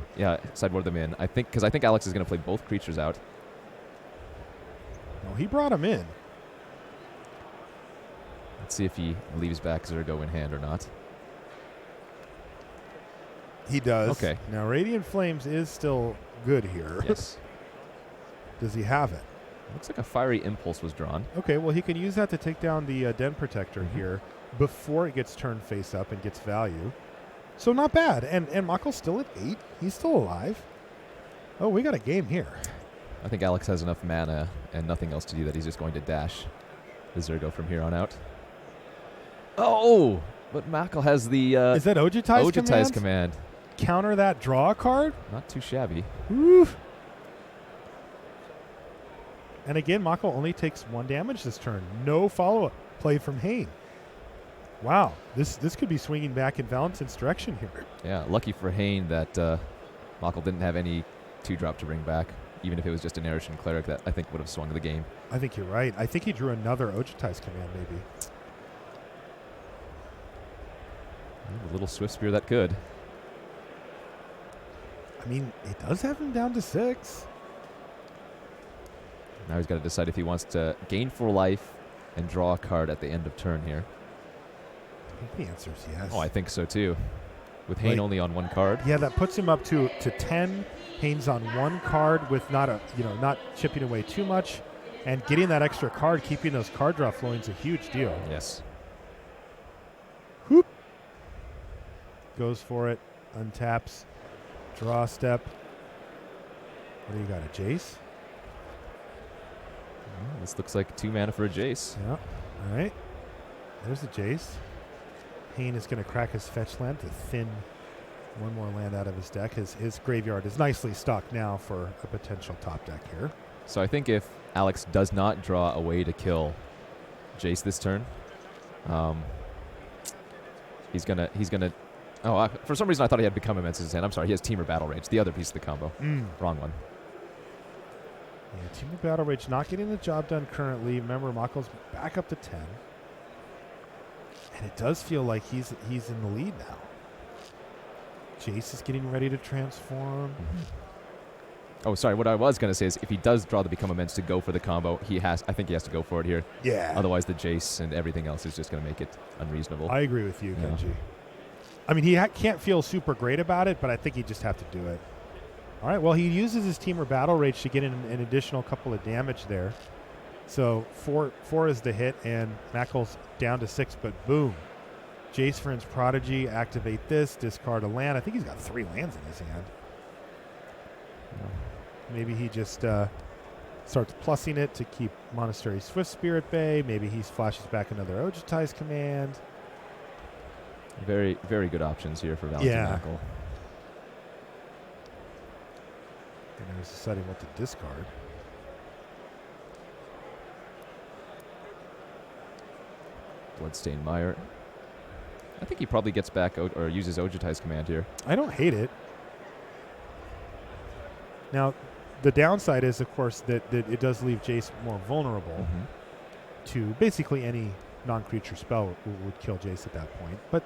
sideboard them in. I think Alex is going to play both creatures out. Well, he brought him in. Let's see if he leaves back Zurgo in hand or not. He does. Okay. Now Radiant Flames is still good here. Yes. Does he have it? Looks like a Fiery Impulse was drawn. Okay, well, he can use that to take down the Den Protector here before it gets turned face up and gets value. So not bad. And Mako's still at 8. He's still alive. Oh, we got a game here. I think Alex has enough mana and nothing else to do that he's just going to dash the Zurgo from here on out. Oh! But Mackel has the Is that Ojutai's Ojutai's command. Counter that, draw a card? Not too shabby. Oof. And again, Mako only takes 1 damage this turn. No follow-up play from Hain. Wow, this could be swinging back in Valentin's direction here. Yeah, lucky for Hain that Mackel didn't have any 2-drop to bring back. Even if it was just an Erishan Cleric, that I think would have swung the game. I think you're right. I think he drew another Ojutai's command, maybe. A little Swift Spear that could. I mean, it does have him down to 6. Now he's got to decide if he wants to gain 4 life and draw a card at the end of turn here. I think the answer is yes. Oh, I think so too. With Hain only on 1 card. Yeah, that puts him up to 10. Hain's on 1 card with not chipping away too much, and getting that extra card, keeping those card draw flowing is a huge deal. Yes. Whoop. Goes for it, untaps, draw step. What do you got, a Jace? Well, this looks like 2 mana for a Jace. Yeah, all right. There's a Jace. Hain is going to crack his fetch land to thin 1 more land out of his deck. His graveyard is nicely stocked now for a potential top deck here. So I think if Alex does not draw a way to kill Jace this turn, he's gonna. Oh, for some reason I thought he had Become Immense in his hand. I'm sorry, he has Teamer Battle Rage, the other piece of the combo. Wrong one. Yeah, Teamer Battle Rage not getting the job done currently. Remember, Mako's back up to 10. And it does feel like he's in the lead now. Jace is getting ready to transform. Oh, sorry. What I was going to say is if he does draw the Become Immense to go for the combo, I think he has to go for it here. Yeah. Otherwise, the Jace and everything else is just going to make it unreasonable. I agree with you, Kenji. I mean, he can't feel super great about it, but I think he'd just have to do it. All right, well, he uses his Teamer Battle Rage to get in an additional couple of damage there. So 4 is the hit, and Mackel's down to 6, but boom. Jace Vryn's Prodigy, activate this, discard a land. I think he's got 3 lands in his hand. Maybe he just starts plussing it to keep Monastery Swift Spear at bay. Maybe he flashes back another Ojutai's command. Very, very good options here for Valentin Mackel. And I was deciding what to discard. Bloodstained Mire. I think he probably gets back or uses Ojutai's command here. I don't hate it. Now, the downside is, of course, that it does leave Jace more vulnerable to basically any non-creature spell would kill Jace at that point. But,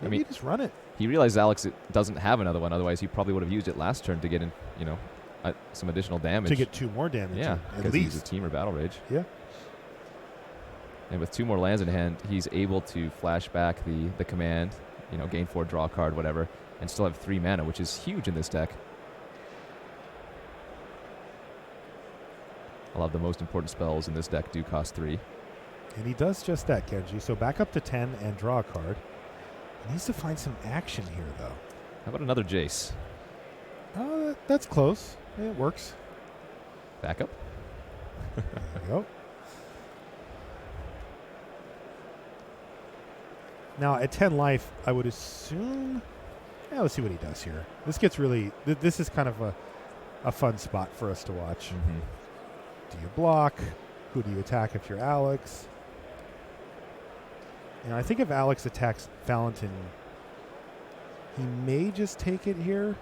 maybe just run it. He realized Alex doesn't have another one. Otherwise, he probably would have used it last turn to get in, some additional damage. To get 2 more damage. Yeah, at least. He's a Teamer Battle Rage. Yeah. And with 2 more lands in hand, he's able to flash back the command, gain 4, draw a card, whatever, and still have 3 mana, which is huge in this deck. A lot of the most important spells in this deck do cost 3. And he does just that, Kenji. So back up to 10 and draw a card. He needs to find some action here, though. How about another Jace? That's close. It works. Backup? There you go. Now, at 10 life, I would assume... Yeah, let's see what he does here. This gets really... This is kind of a fun spot for us to watch. Do you block? Who do you attack if you're Alex? I think if Alex attacks Valentin, he may just take it here.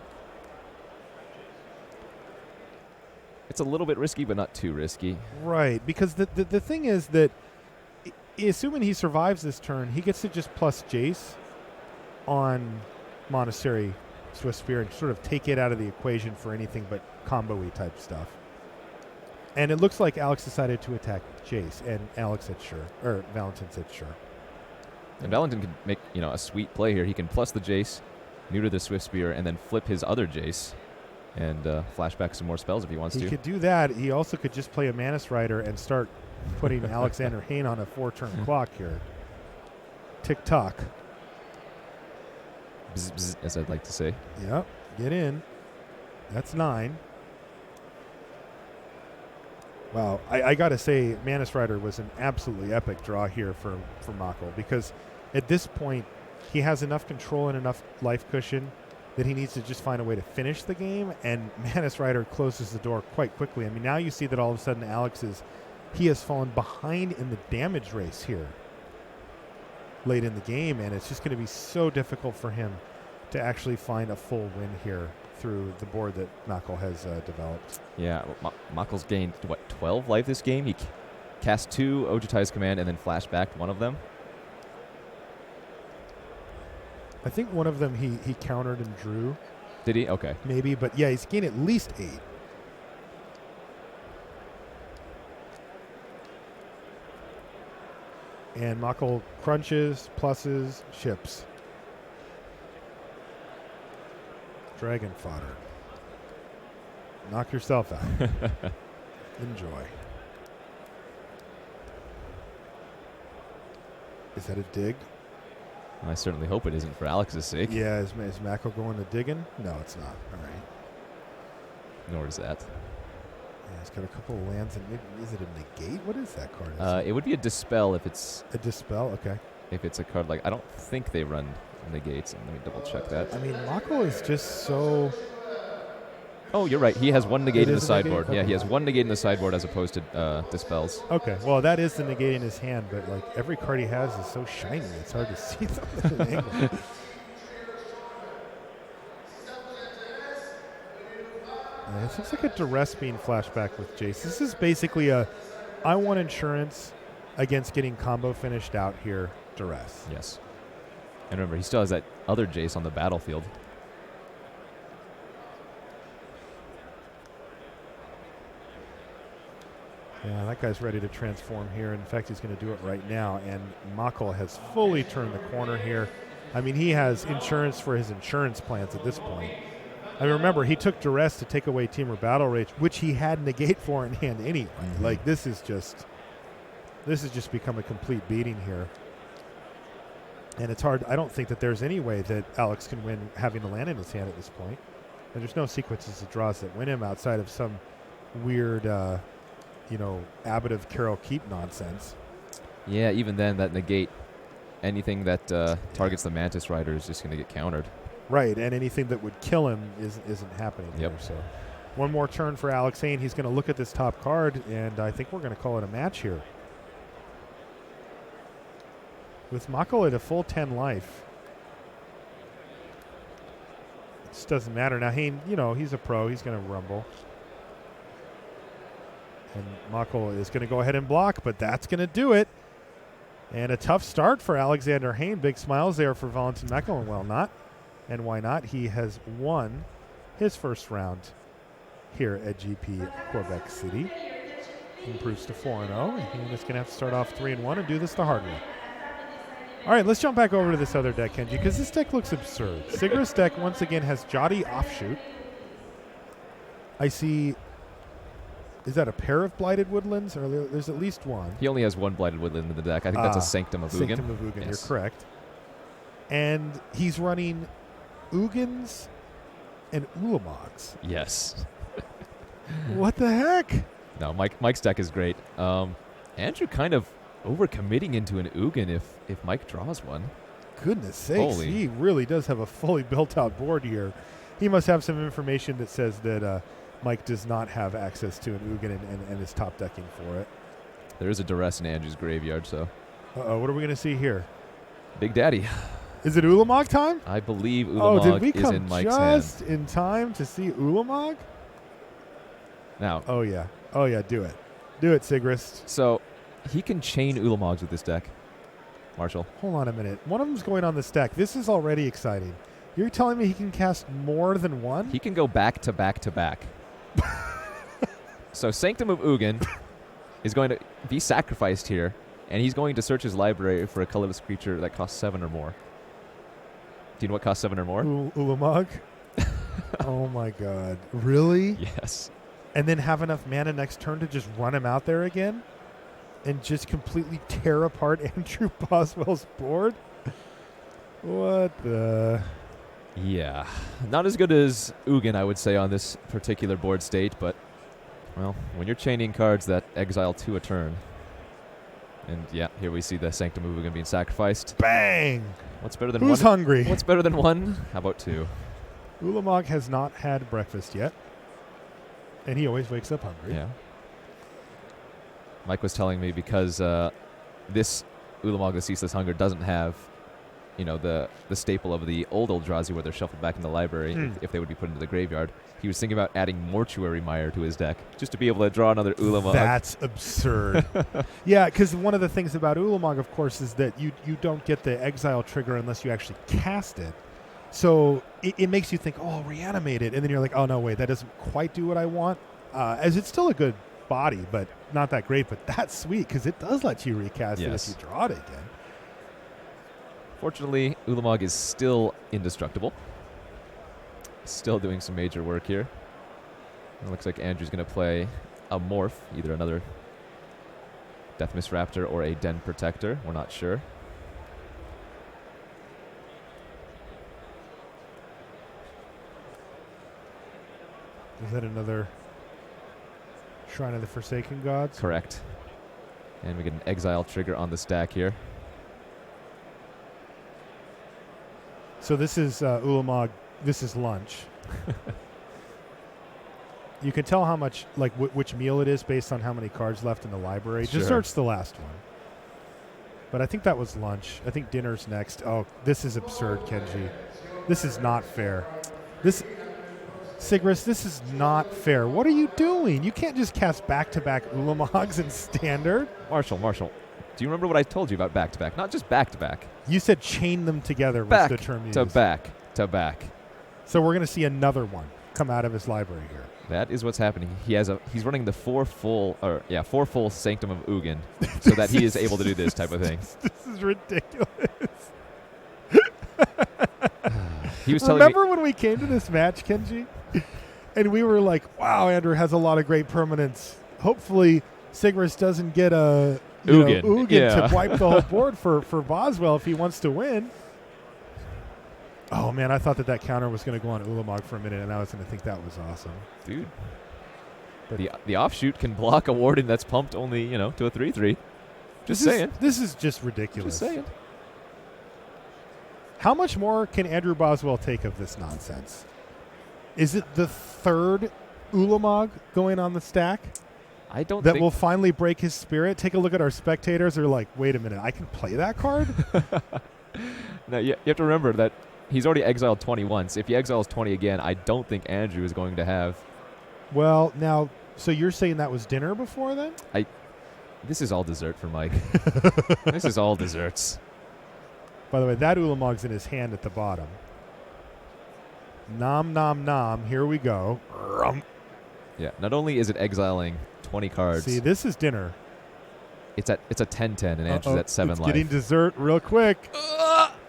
It's a little bit risky, but not too risky. Right, because the thing is that assuming he survives this turn, he gets to just plus Jace on Monastery Swift Spear and sort of take it out of the equation for anything but combo-y type stuff. And it looks like Alex decided to attack Jace, and Alex said sure, or Valentin said sure. And Valentin can make, a sweet play here. He can plus the Jace, neuter the Swift Spear, and then flip his other Jace and flash back some more spells if he wants to. He could do that. He also could just play a Manus Rider and start putting Alexander Hain on a 4-turn clock here. Tick-tock. Bzz, bzz, as I'd like to say. Yep, get in. That's 9. Wow, I got to say, Manus Rider was an absolutely epic draw here for Mako, because at this point, he has enough control and enough life cushion that he needs to just find a way to finish the game, and Manus Rider closes the door quite quickly. I mean, now you see that all of a sudden he has fallen behind in the damage race here late in the game, and it's just going to be so difficult for him to actually find a full win here through the board that Knuckle has developed. Yeah, Makel's gained, 12 life this game? He cast 2 Ojutai's Command and then flashbacked one of them. I think one of them he countered and drew. Did he? Okay. Maybe, but yeah, he's gained at least 8. And Makel crunches, pluses, ships. Dragon fodder. Knock yourself out. Enjoy. Is that a dig? I certainly hope it isn't for Alex's sake. Yeah, is Mako going to digging? No, it's not. All right. Nor is that. Yeah, he's got a couple of lands. And is it a negate? What is that card? It would be a dispel if it's a dispel. Okay. If it's a card like, I don't think they run negates. Let me double check that. I mean, Mako is just so. Oh, you're right. He has 1 negate in the a sideboard. negate? Yeah, Okay. he has 1 negate in the sideboard as opposed to dispels. Okay, well, that is the negate in his hand, but like every card he has is so shiny, it's hard to see them at an angle. This looks like a duress being flashback with Jace. This is basically I want insurance against getting combo finished out here, duress. Yes. And remember, he still has that other Jace on the battlefield. Yeah, that guy's ready to transform here. In fact, he's going to do it right now. And Makel has fully turned the corner here. I mean, he has insurance for his insurance plans at this point. I mean, remember, he took duress to take away Teamer Battle Rage, which he had negate for in hand anyway. Mm-hmm. Like, this has just become a complete beating here. And it's hard. I don't think that there's any way that Alex can win having a land in his hand at this point. And there's no sequences of draws that win him outside of some weird, Abbot of Carol Keep nonsense. Yeah, even then, that negate, anything that targets the Mantis Rider is just going to get countered. Right, and anything that would kill him isn't happening Yep. there. So one more turn for Alex Hain. He's going to look at this top card, and I think we're going to call it a match here. With Mako at a full 10 life, it just doesn't matter. Now, Hain, he's a pro. He's going to rumble. And Mako is going to go ahead and block, but that's going to do it. And a tough start for Alexander Hain. Big smiles there for Valentin Mako, and well, not. And why not? He has won his first round here at GP Quebec City. Improves to 4-0. And he's going to have to start off 3-1 and do this the hard way. All right, let's jump back over to this other deck, Kenji, because this deck looks absurd. Sigris' deck, once again, has Jotty Offshoot. I see... Is that a pair of Blighted Woodlands? Or there's at least one. He only has 1 Blighted Woodland in the deck. I think that's a Sanctum of Ugin. Sanctum of Ugin, Yes. You're correct. And he's running Ugins and Ulamogs. Yes. What the heck? No, Mike's deck is great. Andrew kind of overcommitting into an Ugin if Mike draws one. Goodness sakes, Holy. he really does have a fully built-out board here. He must have some information that says that Mike does not have access to an Ugin and is top decking for it. There is a duress in Andrew's graveyard, so. Uh-oh, what are we going to see here? Big Daddy. Is it Ulamog time? I believe Did Ulamog we is come in Mike's hand. just in time to see Ulamog? Now, Oh, yeah. Do it. Do it, Sigrist. so he can chain Ulamogs with this deck. Marshall. Hold on a minute. One of them's going on the stack. This is already exciting. You're telling me he can cast more than one? He can go back to back to back. So Sanctum of Ugin is going to be sacrificed here, and he's going to search his library for a colorless creature that costs 7 or more. Do you know what costs 7 or more? Ulamog? Oh, my God. Really? Yes. And then have enough mana next turn to just run him out there again? And just completely tear apart Andrew Boswell's board? What the... Yeah. Not as good as Ugin, I would say, on this particular board state, but, well, when you're chaining cards that exile 2 a turn. And yeah, here we see the Sanctum of Ugin being sacrificed. Bang! What's better than Who's one? hungry? What's better than one? How about two? Ulamog has not had breakfast yet. And he always wakes up hungry. Yeah. Mike was telling me because this Ulamog, the Ceaseless Hunger, doesn't have, the staple of the old Eldrazi where they're shuffled back in the library if they would be put into the graveyard. He was thinking about adding Mortuary Mire to his deck just to be able to draw another Ulamog. That's absurd. Yeah, because one of the things about Ulamog, of course, is that you don't get the exile trigger unless you actually cast it. So it makes you think, oh, reanimate it. And then you're like, oh, no, wait, that doesn't quite do what I want. As it's still a good body, but not that great. But that's sweet because it does let you recast it if you draw it again. Fortunately, Ulamog is still indestructible. Still doing some major work here. It looks like Andrew's going to play a morph, either another Death Mist Raptor or a Den Protector. We're not sure. Is that another Shrine of the Forsaken Gods? Correct. And we get an exile trigger on the stack here. So this is Ulamog. This is lunch. You can tell how much, like, which meal it is based on how many cards left in the library. Sure. Dessert's the last one. But I think that was lunch. I think dinner's next. Oh, this is absurd, Kenji. This is not fair. Sigris, this is not fair. What are you doing? You can't just cast back-to-back Ulamogs in Standard. Marshall, do you remember what I told you about back-to-back? Not just back-to-back. You said chain them together was the term used. Back-to-back. So we're going to see another one come out of his library here. That is what's happening. He's running the four full Sanctum of Ugin so that he is able to do this type of thing. This is ridiculous. He was telling Remember when we came to this match, Kenji? And we were like, wow, Andrew has a lot of great permanents. Hopefully Sigris doesn't get a Ugin to wipe the whole board for Boswell if he wants to win. Oh, man, I thought that counter was going to go on Ulamog for a minute, and I was going to think that was awesome. Dude. But the offshoot can block a Warden that's pumped only, to a 3/3. This is just ridiculous. Just saying. How much more can Andrew Boswell take of this nonsense? Is it the third Ulamog going on the stack? I don't that think will finally break his spirit? Take a look at our spectators. They're like, wait a minute, I can play that card? No, you have to remember that he's already exiled 20 once. If he exiles 20 again, I don't think Andrew is going to have. Well, now, so you're saying that was dinner before then? This is all dessert for Mike. This is all desserts. By the way, that Ulamog's in his hand at the bottom. Nom, nom, nom. Here we go. Yeah, not only is it exiling 20 cards. See, this is dinner. It's a 10-10, and Andrew's at 7 life. Getting dessert real quick.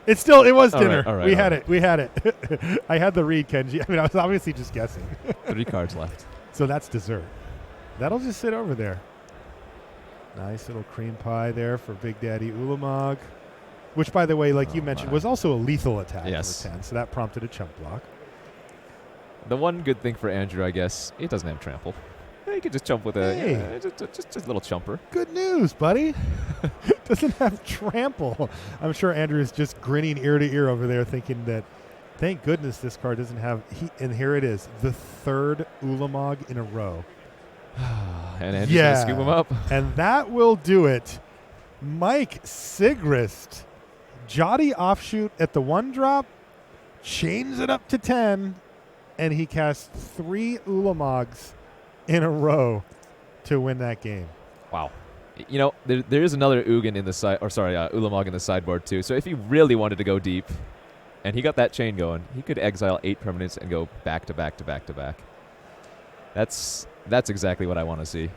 It was dinner. All right, we had it. I had the read, Kenji. I mean, I was obviously just guessing. 3 cards left. So that's dessert. That'll just sit over there. Nice little cream pie there for Big Daddy Ulamog. Which, by the way, like you mentioned, was also a lethal attack. Yes. For 10, so that prompted a chump block. The one good thing for Andrew, I guess, it doesn't have trample. He could just jump with just a little chumper. Good news, buddy. Doesn't have trample. I'm sure Andrew is just grinning ear to ear over there thinking that, thank goodness this card doesn't have... and here it is, the third Ulamog in a row. And Andrew's going to scoop him up. And that will do it. Mike Sigrist. Jotty offshoot at the 1-drop, chains it up to 10, and he casts 3 Ulamogs in a row to win that game. Wow. There is another Ugin in the Ulamog in the sideboard too. So if he really wanted to go deep, and he got that chain going, he could exile 8 permanents and go back to back to back to back. That's exactly what I want to see.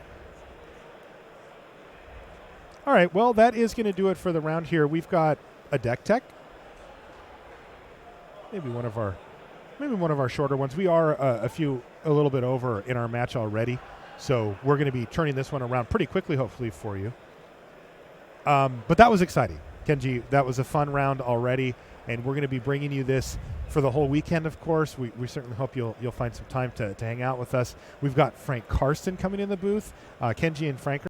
All right, well, that is going to do it for the round here. We've got a deck tech. Maybe one of our shorter ones. We are a little bit over in our match already, so we're going to be turning this one around pretty quickly, hopefully, for you. But that was exciting. Kenji, that was a fun round already, and we're going to be bringing you this for the whole weekend, of course. We certainly hope you'll find some time to hang out with us. We've got Frank Karsten coming in the booth. Kenji and Frank